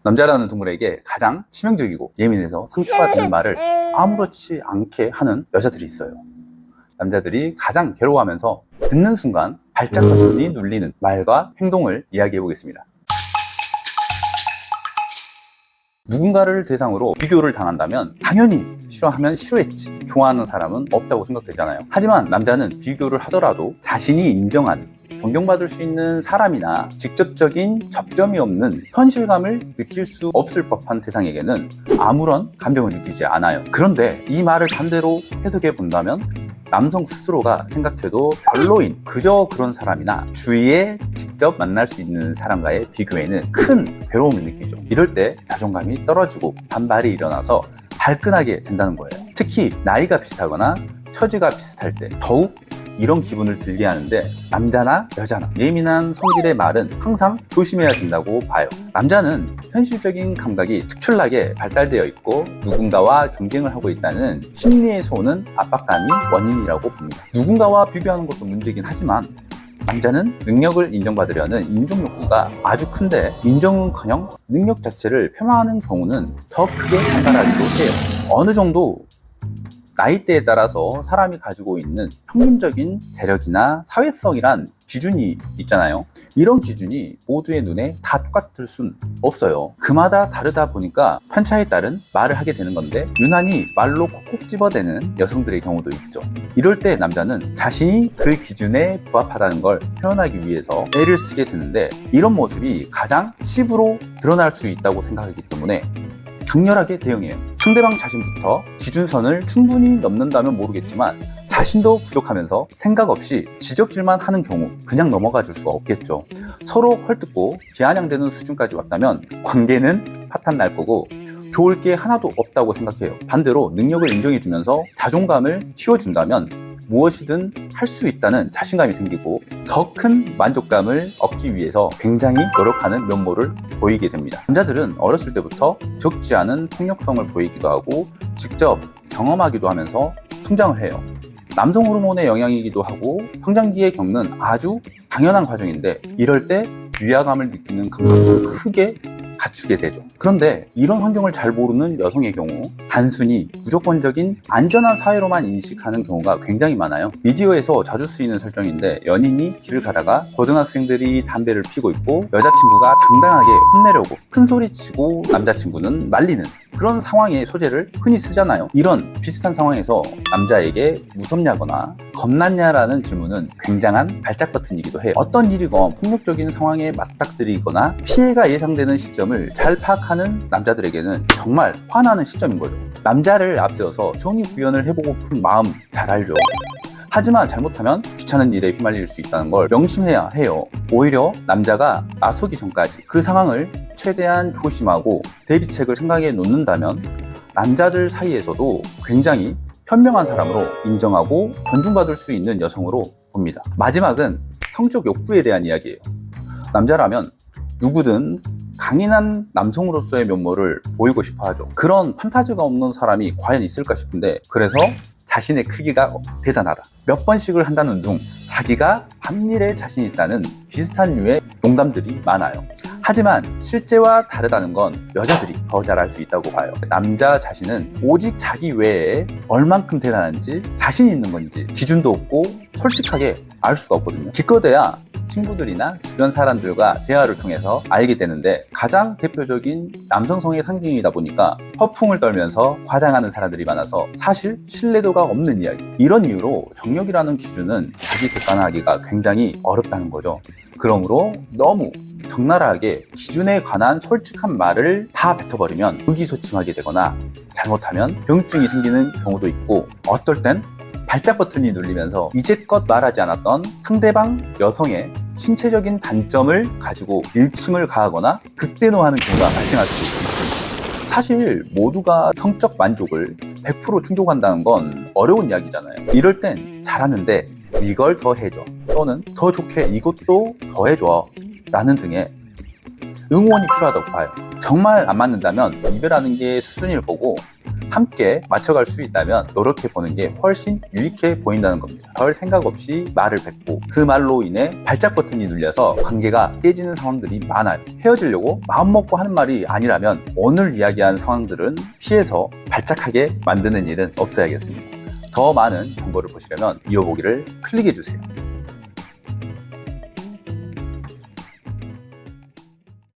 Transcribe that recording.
남자라는 동물에게 가장 치명적이고 예민해서 상처가 되는 말을 아무렇지 않게 하는 여자들이 있어요. 남자들이 가장 괴로워하면서 듣는 순간 발작버튼이 눌리는 말과 행동을 이야기해 보겠습니다. 누군가를 대상으로 비교를 당한다면 당연히 싫어하면 싫어했지, 좋아하는 사람은 없다고 생각되잖아요. 하지만 남자는 비교를 하더라도 자신이 인정하는, 존경받을 수 있는 사람이나 직접적인 접점이 없는 현실감을 느낄 수 없을 법한 대상에게는 아무런 감정을 느끼지 않아요. 그런데 이 말을 반대로 해석해 본다면 남성 스스로가 생각해도 별로인 그저 그런 사람이나 주위에 직접 만날 수 있는 사람과의 비교에는 큰 괴로움을 느끼죠. 이럴 때 자존감이 떨어지고 반발이 일어나서 발끈하게 된다는 거예요. 특히 나이가 비슷하거나 처지가 비슷할 때 더욱 이런 기분을 들게 하는데, 남자나 여자나 예민한 성질의 말은 항상 조심해야 된다고 봐요. 남자는 현실적인 감각이 특출나게 발달되어 있고 누군가와 경쟁을 하고 있다는 심리에서 오는 압박감이 원인이라고 봅니다. 누군가와 비교하는 것도 문제긴 하지만 남자는 능력을 인정받으려는 인정 욕구가 아주 큰데, 인정은커녕 능력 자체를 폄하하는 경우는 더 크게 발달하기도 해요. 어느 정도 나이대에 따라서 사람이 가지고 있는 평균적인 재력이나 사회성이란 기준이 있잖아요. 이런 기준이 모두의 눈에 다 똑같을 순 없어요. 그마다 다르다 보니까 편차에 따른 말을 하게 되는 건데, 유난히 말로 콕콕 집어대는 여성들의 경우도 있죠. 이럴 때 남자는 자신이 그 기준에 부합하다는 걸 표현하기 위해서 애를 쓰게 되는데, 이런 모습이 가장 치부로 드러날 수 있다고 생각하기 때문에 강렬하게 대응해요. 상대방 자신부터 기준선을 충분히 넘는다면 모르겠지만 자신도 부족하면서 생각 없이 지적질만 하는 경우 그냥 넘어가 줄 수가 없겠죠. 서로 헐뜯고 비아냥대는 수준까지 왔다면 관계는 파탄 날 거고 좋을 게 하나도 없다고 생각해요. 반대로 능력을 인정해주면서 자존감을 키워준다면 무엇이든 할 수 있다는 자신감이 생기고 더 큰 만족감을 얻기 위해서 굉장히 노력하는 면모를 보이게 됩니다. 남자들은 어렸을 때부터 적지 않은 폭력성을 보이기도 하고 직접 경험하기도 하면서 성장을 해요. 남성 호르몬의 영향이기도 하고 성장기에 겪는 아주 당연한 과정인데, 이럴 때 위화감을 느끼는 감각도 크게 갖추게 되죠. 그런데 이런 환경을 잘 모르는 여성의 경우 단순히 무조건적인 안전한 사회로만 인식하는 경우가 굉장히 많아요. 미디어에서 자주 쓰이는 설정인데, 연인이 길을 가다가 고등학생들이 담배를 피고 있고 여자친구가 당당하게 혼내려고 큰소리치고 남자친구는 말리는 그런 상황의 소재를 흔히 쓰잖아요. 이런 비슷한 상황에서 남자에게 무섭냐거나 겁났냐라는 질문은 굉장한 발작 버튼이기도 해요. 어떤 일이건 폭력적인 상황에 맞닥뜨리거나 피해가 예상되는 시점을 잘 파악하는 남자들에게는 정말 화나는 시점인 거죠. 남자를 앞세워서 정의 구현을 해보고픈 마음 잘 알죠. 하지만 잘못하면 귀찮은 일에 휘말릴 수 있다는 걸 명심해야 해요. 오히려 남자가 나서기 전까지 그 상황을 최대한 조심하고 대비책을 생각해 놓는다면 남자들 사이에서도 굉장히 현명한 사람으로 인정하고 존중받을 수 있는 여성으로 봅니다. 마지막은 성적 욕구에 대한 이야기예요. 남자라면 누구든 강인한 남성으로서의 면모를 보이고 싶어 하죠. 그런 판타지가 없는 사람이 과연 있을까 싶은데, 그래서 자신의 크기가 대단하다, 몇 번씩을 한다는 둥 자기가 반일에 자신 있다는 비슷한 류의 농담들이 많아요. 하지만 실제와 다르다는 건 여자들이 더 잘할 수 있다고 봐요. 남자 자신은 오직 자기 외에 얼만큼 대단한지, 자신 있는 건지 기준도 없고 솔직하게 알 수가 없거든요. 기껏해야 친구들이나 주변 사람들과 대화를 통해서 알게 되는데, 가장 대표적인 남성성의 상징이다 보니까 허풍을 떨면서 과장하는 사람들이 많아서 사실 신뢰도가 없는 이야기. 이런 이유로 정력이라는 기준은 자기 객관화하기가 굉장히 어렵다는 거죠. 그러므로 너무 적나라하게 기준에 관한 솔직한 말을 다 뱉어버리면 의기소침하게 되거나 잘못하면 병증이 생기는 경우도 있고, 어떨 땐 발작 버튼이 눌리면서 이제껏 말하지 않았던 상대방 여성의 신체적인 단점을 가지고 일침을 가하거나 극대노하는 경우가 발생할 수 있습니다. 사실 모두가 성적 만족을 100% 충족한다는 건 어려운 이야기잖아요. 이럴 땐 잘하는데 이걸 더 해줘, 또는 더 좋게 이것도 더 해줘 라는 등의 응원이 필요하다고 봐요. 정말 안 맞는다면 이별하는 게 수준일 거고, 함께 맞춰갈 수 있다면 이렇게 보는 게 훨씬 유익해 보인다는 겁니다. 별 생각 없이 말을 뱉고 그 말로 인해 발작 버튼이 눌려서 관계가 깨지는 상황들이 많아요. 헤어지려고 마음먹고 하는 말이 아니라면 오늘 이야기한 상황들은 피해서 발작하게 만드는 일은 없어야겠습니다. 더 많은 정보를 보시려면 이어보기를 클릭해 주세요.